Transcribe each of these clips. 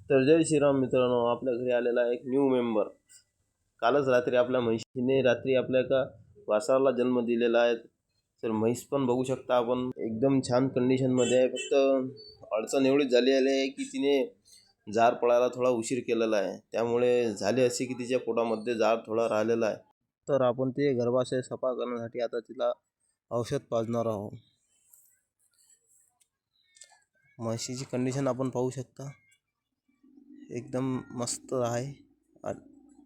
तर जय श्रीराम मित्रांनो, आपल्या घरी आलेला एक न्यू मेंबर. कालच रात्री आपल्या म्हैशीने रात्री आपल्या एका वासराला जन्म दिलेला आहे. तर म्हैस पण बघू शकता आपण, एकदम छान कंडिशनमध्ये आहे. फक्त अडचण एवढीच झाली आहे की तिने जार पडायला थोडा उशीर केलेला आहे. त्यामुळे झाले असे की तिच्या पोटामध्ये जार थोडा राहिलेला आहे. तर आपण ते गर्भाशय सफा करण्यासाठी आता तिला औषध पाजणार आहोत. म्हशीची कंडिशन आपण पाहू शकता, एकदम मस्त आहे.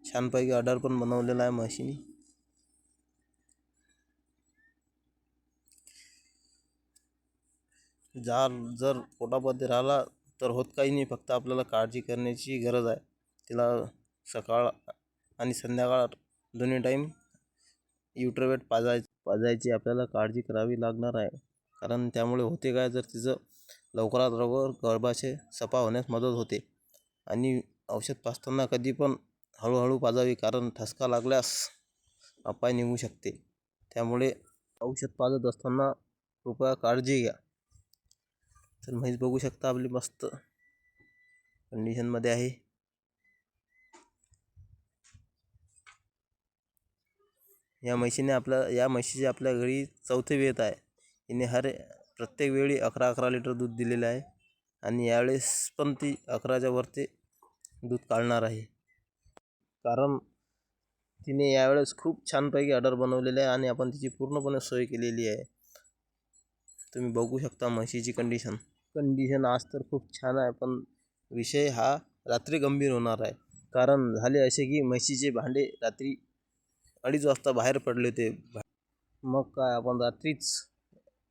छानपैकी ऑर्डर पण बनवलेला आहे म्हशीने. जार जर पोटामध्ये राहिला तर होत काही नाही, फक्त आपल्याला काळजी करण्याची गरज आहे. तिला सकाळ आणि संध्याकाळ दोन्ही टाईम युट्रोवेट पाजायची आपल्याला काळजी करावी लागणार आहे. कारण त्यामुळे होते काय, जर तिचं लवकरात लवकर गर्भाशय सफा होण्यास मदत होते. आणि औषध पाजताना कधी पण हळूहळू पाजावी, कारण ठसका लागल्यास अपाय निघू शकते. त्यामुळे औषध पाजत असताना कृपया काळजी घ्या. तर म्हैस बघू शकता आपली मस्त कंडिशनमध्ये आहे. या म्हशीचे आपल्या घरी चौथे वेत आहे. हिने प्रत्येक वेळी 11 लिटर दूध दिलेले आहे. आणि यावेळेस पण ती 11च्या वरती दूध काढणार आहे. कारण तिने यावेळेस खूप छानपैकी ऑर्डर बनवलेले आहे आणि आपण तिची पूर्णपणे सोय केलेली आहे. तुम्ही बघू शकता म्हशीची कंडिशन आज तर खूप छान आहे. पण विषय हा रात्री गंभीर होणार आहे. कारण झाले असे की म्हशीचे भांडे रात्री 2:30 वाजता बाहेर पडले होते. मग काय, आपण रात्रीच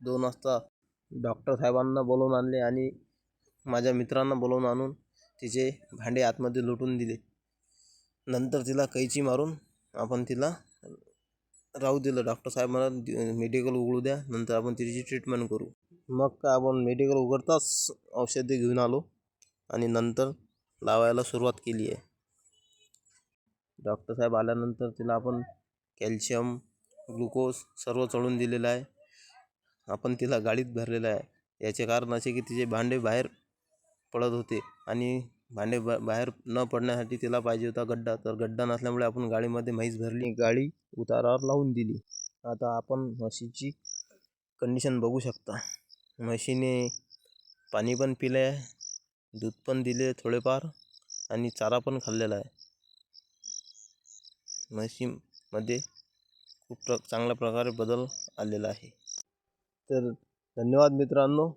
2 वाजता डॉक्टर साहेबांना बोलवून आणले आणि माझ्या मित्रांना बोलवून आणून तिचे भांडे आतमध्ये लुटून दिले. नंतर तिला कैची मारून आपण तिला राहू दिलं. डॉक्टर साहेब मला मेडिकल उघडू द्या, नंतर आपण तिची ट्रीटमेंट करू. मग काय, आपण मेडिकल उघडताच औषधे घेऊन आलो आणि नंतर लावायला सुरुवात केली आहे. डॉक्टर साहेब आल्यानंतर तिला आपण कॅल्शियम, ग्लुकोज सर्व चढून दिलेलं आहे. आपण तिला गाडीत भरलेलं आहे. याचे कारण असे की तिचे भांडे बाहेर पडत होते आणि भांडे बाहेर न पडण्यासाठी तिला पाहिजे होता गड्डा. तर गड्डा नसल्यामुळे आपण गाडीमध्ये म्हैस भरली, गाडी उतारावर लावून दिली. आता आपण म्हशीची कंडिशन बघू शकता. म्हशीने पाणी पण पिले आहे, दूध पण दिले थोडेफार आणि चारा पण खाल्लेला आहे. म्हशीमध्ये खूप चांगल्या प्रकारे बदल आलेला आहे. तर धन्यवाद मित्रांनो.